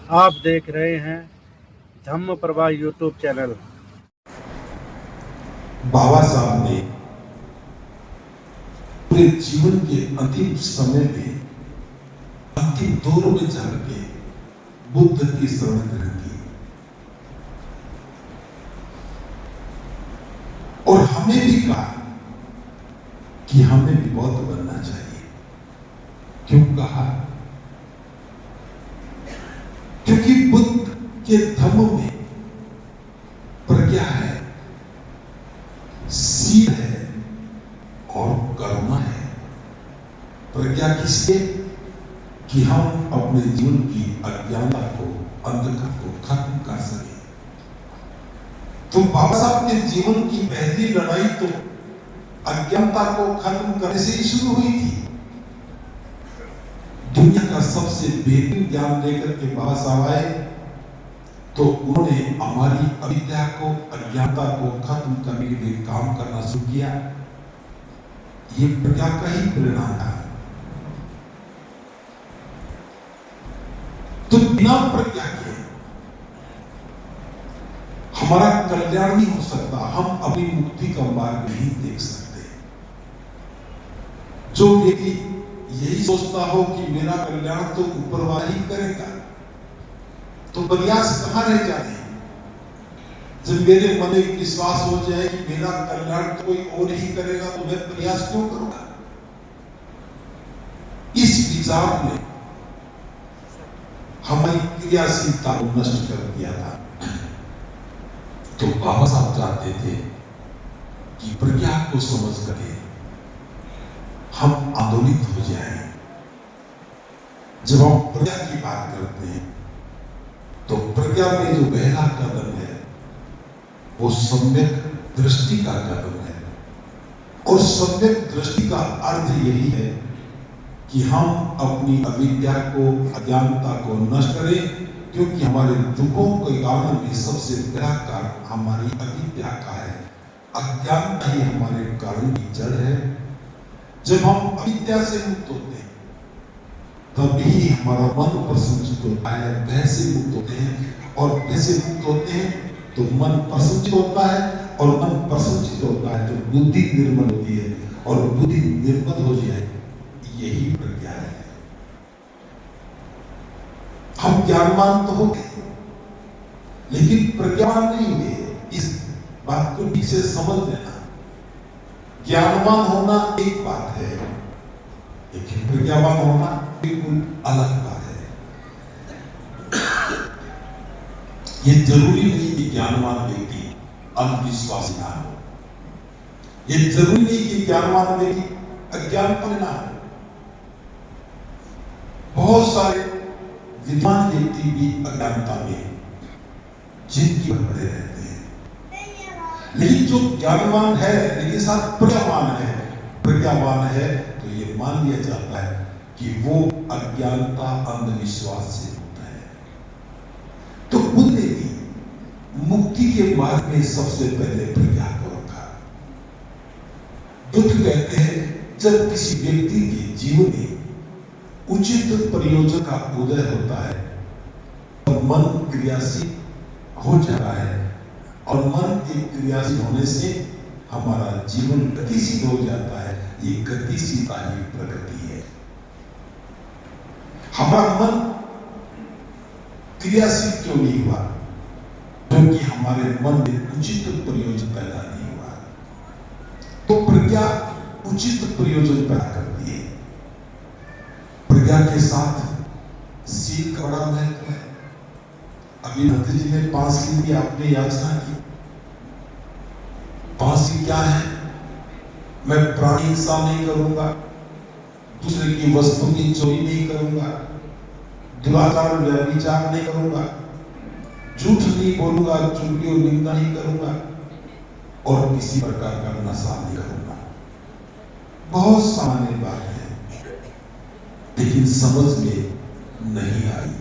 आप देख रहे हैं धम्म प्रभा यूट्यूब चैनल। बाबा साहब ने पूरे जीवन के अंतिम समय में अंतिम दौर में जाके बुद्ध की शरण ग्रहण की और हमें भी कहा कि हमें भी बौद्ध बनना चाहिए। क्यों कहा? क्योंकि बुद्ध के धम्म में प्रज्ञा है, सील है और करुणा है। प्रज्ञा किसके? कि हम अपने जीवन की अज्ञानता को, अंधकार को खत्म कर सके। तो बाबा साहब के जीवन की पहली लड़ाई तो अज्ञानता को खत्म करने से ही शुरू हुई थी। दुनिया का सबसे बेहतरीन ज्ञान लेकर के बाबा साहब आए तो उन्होंने हमारी अविद्या को, अज्ञानता को खत्म करने के लिए काम करना शुरू किया। ये प्रज्ञा का ही परिणाम था। तो बिना प्रज्ञा के हमारा कल्याण नहीं हो सकता, हम अपनी मुक्ति का मार्ग नहीं देख सकते। जो व्यक्ति यही सोचता हो कि मेरा कल्याण तो ऊपर वाला ही करेगा, तो प्रयास कहां रह जाते हैं? जब मेरे मन में विश्वास हो जाए कि मेरा कल्याण तो कोई और ही करेगा, तो मैं प्रयास क्यों करूंगा? इस विचार ने हमारी क्रियाशीलता को नष्ट कर दिया था। तो बाबा साहब चाहते थे कि प्रज्ञा को समझ करके हम आंदोलित हो जाएं। जब हम प्रज्ञा की बात करते हैं तो प्रज्ञा में जो पहला कदम है वो सम्यक दृष्टि का कदम है। और सम्यक दृष्टि का अर्थ यही है कि हम अपनी अविद्या को, अज्ञानता को नष्ट करें, क्योंकि हमारे दुखों के कारण में सबसे बड़ा कारण हमारी अविद्या का है। अज्ञानता ही हमारे कारण की जड़ है। जब हम अविद्या से मुक्त होते हैं तभी हमारा मन प्रसन्नचित होता है, भय से मुक्त होते हैं, और भय से मुक्त होते हैं तो मन प्रसन्नचित होता है, और मन प्रसन्नचित होता है तो बुद्धि निर्मल होती है, और बुद्धि निर्मल हो जाए यही प्रज्ञा है। हम ज्ञानवान तो हो गए लेकिन प्रज्ञावान नहीं हुए। इस बात को ठीक से समझ लेना। ज्ञानवान होना एक बात है, लेकिन प्रज्ञावान होना बिल्कुल अलग बात है। ये जरूरी नहीं कि ज्ञानवान व्यक्ति अंधविश्वासी ना हो, ये जरूरी नहीं कि ज्ञानवान व्यक्ति अज्ञानपन ना हो। बहुत सारे विद्वान व्यक्ति भी अज्ञानता में जिंदगी भर पड़े रहते हैं, लेकिन जो ज्ञानवान है लेकिन साथ प्रज्ञावान है तो ये मान लिया जाता है कि वो अज्ञानता, अंधविश्वास से होता है। तो बुद्ध ने भी मुक्ति के मार्ग में सबसे पहले प्रज्ञा को रखा। बुद्ध कहते हैं जब किसी व्यक्ति के जीवन में उचित प्रयोजन का उदय होता है और मन क्रियाशील हो जाता है, और मन के क्रियाशील होने से हमारा जीवन गतिशील हो जाता है। ये गतिशीलता ही प्रगति है। हमारा मन क्रियाशील क्यों नहीं हुआ? क्योंकि हमारे मन में उचित प्रयोजन पैदा नहीं हुआ। तो प्रज्ञा उचित प्रयोजन पैदा करती है। प्रज्ञा के साथ सील का बड़ा महत्व है। अभी मंत्री जी ने 5 सील की आपने याचना की। 5 सील क्या है? मैं प्राणी हिंसा नहीं करूंगा, दूसरे की वस्तु की चोरी नहीं करूंगा, दुराचार व्यभिचार नहीं करूंगा, झूठ नहीं बोलूंगा, चुगली और निंदा नहीं करूंगा, और किसी प्रकार का नशा नहीं करूंगा। बहुत सामान्य बात है, लेकिन समझ में नहीं आई।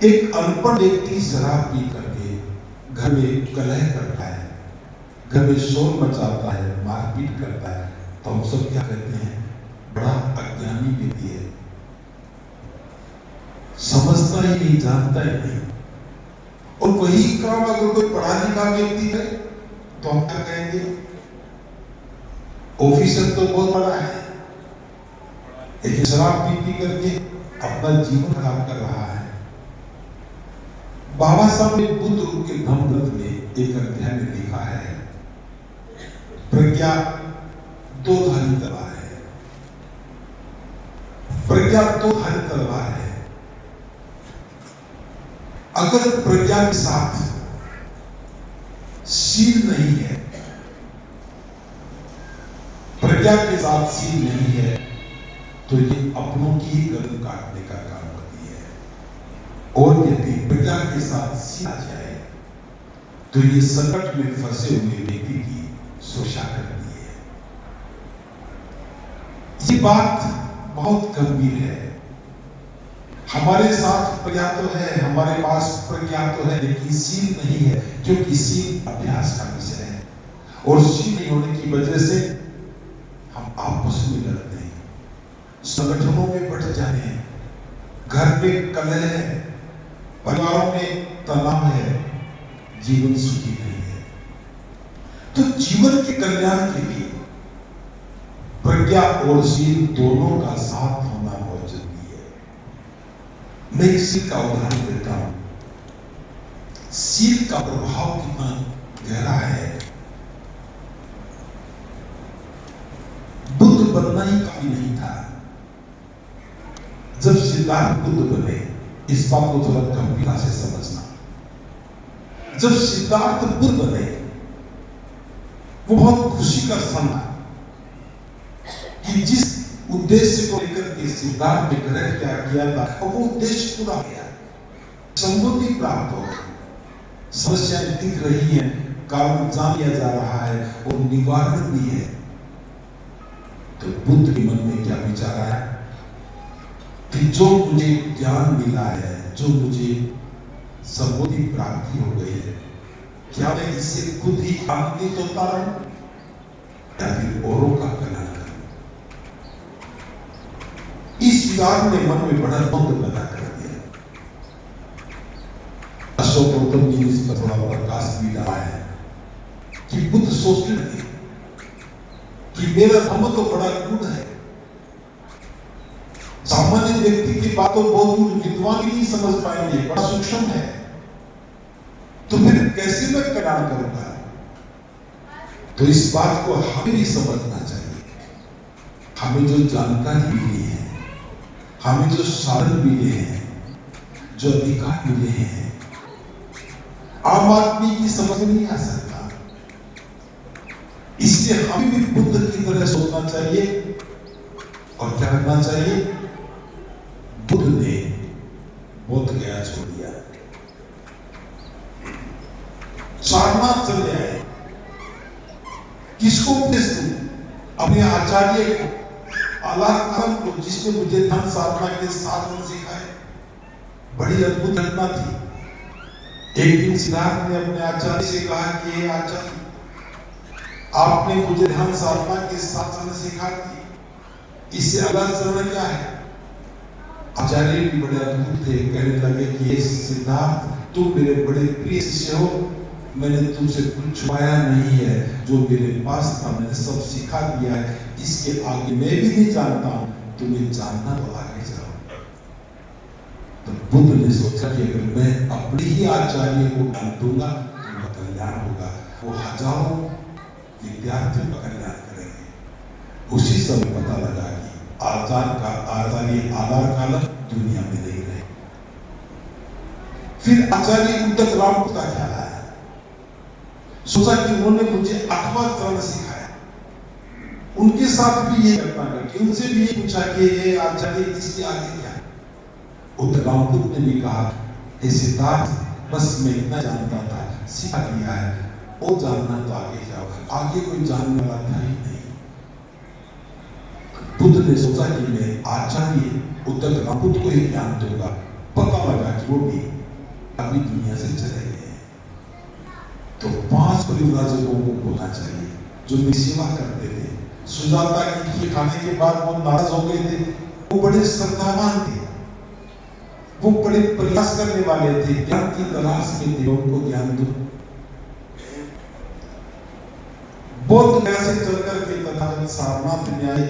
एक अनपढ़ व्यक्ति शराब पी करके घर में कलह करता है, घर में शोर मचाता है, मारपीट करता है, तो हम सब क्या कहते हैं? बड़ा अज्ञानी व्यक्ति है। ही नहीं, जानता ही नहीं। और वही काम अगर कोई पढ़ा लिखा व्यक्ति करे तो हम क्या कहेंगे? ऑफिसर तो बहुत बड़ा है, लेकिन शराब पी करके अपना जीवन खराब कर रहा है। बाबा साहब ने बुद्ध के धम्मग्रंथ में एक अध्याय में लिखा है, प्रज्ञा दो धारी तलवार है। प्रज्ञा दो धारी तलवार है। अगर प्रज्ञा के साथ शील नहीं है, प्रज्ञा के साथ शील नहीं है, तो ये अपनों की ही गर्दन काटने का काम करती है। और यदि प्रज्ञा के साथ शील आ जाए तो ये संकट में फंसे हुए व्यक्ति की सुरक्षा करती है। ये बात बहुत गंभीर है। हमारे साथ प्रज्ञा तो है, हमारे पास प्रज्ञा तो है, लेकिन शील नहीं है, क्योंकि शील अभ्यास का विषय है। और शील नहीं होने की वजह से हम आपस में लड़ते हैं, संगठनों में बढ़ जाते हैं, घर में कलह है, परिवारों में तनाव है, जीवन सुखी नहीं है। तो जीवन के कल्याण के लिए प्रज्ञा और शील दोनों का साथ होना बहुत जरूरी है। मैं एक शील का उदाहरण देता हूं। शील का प्रभाव कितना गहरा है। बुद्ध बनना ही काफी नहीं था। जब सिद्धार्थ बुद्ध बने, इस बात को थोड़ा गंभीरता से समझना। जब सिद्धार्थ बुद्ध बने, वो बहुत खुशी का क्षण था कि जिस उद्देश्य को लेकर के सिद्धार्थ ने ग्रह क्या किया था, और वो उद्देश्य पूरा किया, समृद्धि प्राप्त हो गई, समस्याएं दिख रही हैं, कारण जान लिया जा रहा है और निवारण भी है। तो बुद्ध के मन में क्या विचार आया कि जो मुझे ज्ञान मिला है, जो मुझे समृद्धि प्राप्ति हो गई है, क्या मैं इससे खुद ही आनंदित होता रहूं या फिर औरों का कल्याण करूं? इस विचार ने मन में बड़ा द्वंद्व पैदा कर दिया। अशोक गौतम जी ने इस पर थोड़ा प्रकाश भी डाला है कि बुद्ध सोचने लगे कि मेरा धर्म तो बड़ा गूढ़ है, सामान्य व्यक्ति की बात तो बहुत विद्वान नहीं समझ पाएंगे, बड़ा सूक्ष्म है, तो फिर कैसे मैं कल्याण करूंगा? तो इस बात को हमें भी समझना चाहिए। हमें जो जानकारी मिली है, हमें जो साधन मिले हैं, जो अधिकार मिले हैं, आम आदमी की समझ नहीं आ सकता। इसलिए हमें भी बुद्ध की तरह सोचना चाहिए और क्या करना चाहिए? बुद्ध ने बोध गया छोड़ दिया, सारनाथ चले आए। किसको उपदेश दूं? अपने आचार्य को, आलाकमान को, जिसने मुझे ध्यान साधना के साधन सिखाए। बड़ी अद्भुत घटना थी। एक दिन सिद्धार्थ ने अपने आचार्य से कहा कि हे आचार्य, आपने मुझे ध्यान साधना के साधन सिखा दी, इससे अगला चरण क्या है? आचार्य भी बड़े अद्भुत थे, कहने लगे कि हे सिद्धार्थ, तुम मेरे बड़े प्रिय शिष्य हो, मैंने तुमसे कुछ छुपाया नहीं है, जो मेरे पास था मैंने सब सिखा दिया है, इसके आगे मैं भी नहीं जानता हूं, तुम्हें जानना तो आगे जाओ। तो बुद्ध ने सोचा कि अगर मैं अपने ही आचार्य को ज्ञान दूंगा तो कल्याण होगा, वो हजारों विद्यार्थियों का कल्याण करेंगे। उसी समय पता लगा कि आचार्य आधार काल दुनिया में नहीं रहे। फिर आचार्य उद्धत रामपुर का ख्याल आया, सोचा कि उन्होंने मुझे 8वां चरण सिखाया, उनके साथ भी ये घटना घटी, उनसे भी ये पूछा कि ये आचार्य इसके आगे क्या? उद्धत रामपुर ने भी कहा, हे सिद्धार्थ, बस मैं इतना जानता था, सिखा दिया है, वो जानना तो आगे जाओ, आगे कोई जानने वाला था ही नहीं। बुद्ध ने सोचा कि मैं आचार्य उद्धत रामपुर को ही ज्ञान दूंगा। पता लगा कि वो भी अभी दुनिया से चले गए। तो 5 परिव्राजकों को बोलना चाहिए जो मेरी सेवा करते थे। सुजाता की खीर खाने के बाद वो नाराज हो गए थे, वो बड़े श्रद्धावान थे, वो बड़े प्रयास करने वाले थे, ज्ञान की तलाश में थे, उनको ज्ञान दो। बौद्ध गया से चलकर के तथागत सारनाथ में आए,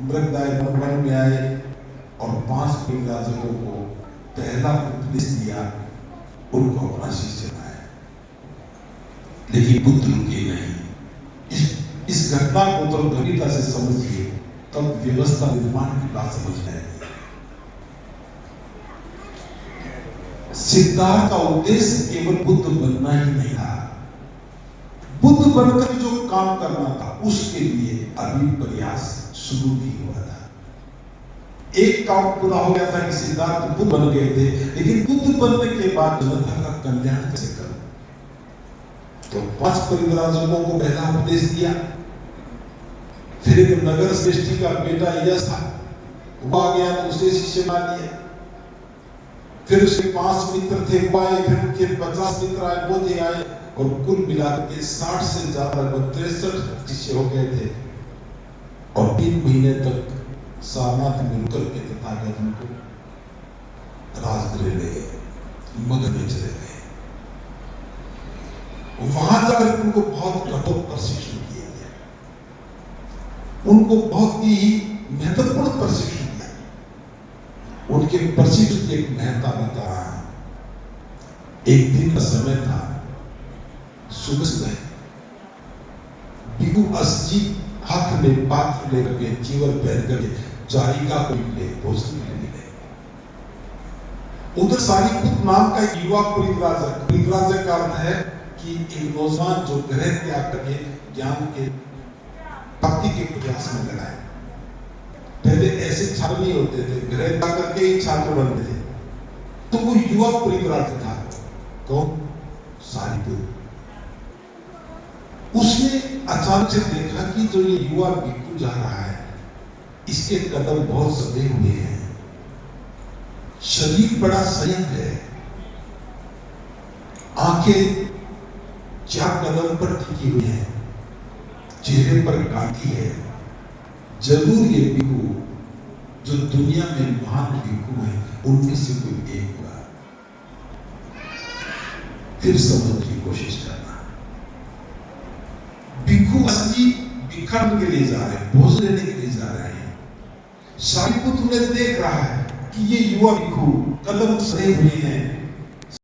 मृगदाय वन में आए और 5 परिव्राजकों को पहला उपदेश दिया, उनको अपना शिष्य बनाया। लेकिन बुद्ध रुके नहीं। इस घटना को तो गंभीरता से समझिए, तब व्यवस्था निर्माण की बात समझ में आएगी। सिद्धार्थ का उद्देश्य केवल बुद्ध बनना ही नहीं था, बुद्ध बनकर जो काम करना था उसके लिए अभी प्रयास शुरू भी हुआ था। एक काम पूरा हो गया था कि सिद्धार्थ बुद्ध बन गए थे, लेकिन बुद्ध बनने के बाद जनता का कल्याण कैसे करूं? तो 5 परिव्राजकों को पहला उपदेश दिया। फिर एक नगर श्रेष्ठी का बेटा यश था, वो आ गया तो उसे शिष्य बना लिया। फिर उसके 5 मित्र थे, वो आए, फिर उनके 50 मित्र आए, वो थे आए, और कुल मिलाकर के 60 से ज्यादा 63 शिष्य हो गए थे। और 3 महीने तक सारनाथ में रुकर के तथागत उनको राजगृह ले गए, मगध में चले गए। वहां जाकर उनको बहुत कठोर प्रशिक्षण किया गया, उनको बहुत ही महत्वपूर्ण प्रशिक्षण दिया। उनके प्रशिक्षण की एक महत्ता बता रहा है। एक दिन का समय था, सुबह समय भिक्षु असजी हाथ में पात्र लेकर के चीवर पहन कर जारिका को निकले, भोजन के लिए निकले। उधर सारिपुत्र नाम का एक युवा परिव्राजक, परिव्राजक का अर्थ है कि एक नौजवान जो ग्रह त्याग करके ज्ञान के प्राप्ति के प्रयास में लगा है। पहले ऐसे छात्र नहीं होते थे, ग्रह त्याग करके ही छात्र बनते थे। तो वो युवा परिव्राजक था, कौन? सारिपुत्र। उसने अचानक से देखा कि जो ये युवा भिक्षु जा रहा है, इसके कदम बहुत सधे हुए हैं, शरीर बड़ा संयम है, आंखें 4 कदम पर टिकी हुई हैं, चेहरे पर कांति है। जरूर ये भिक्षु जो दुनिया में महान भिक्षु है, उनमें से कोई एक हुआ। फिर समझने की कोशिश करना। भिक्षु असली भिक्षाटन के लिए जा रहे हैं, भोजन लेने के लिए जा रहे हैं। सारिपुत्र उन्हें देख रहा है कि ये युवा भिक्षु कदम सधे हुए हैं,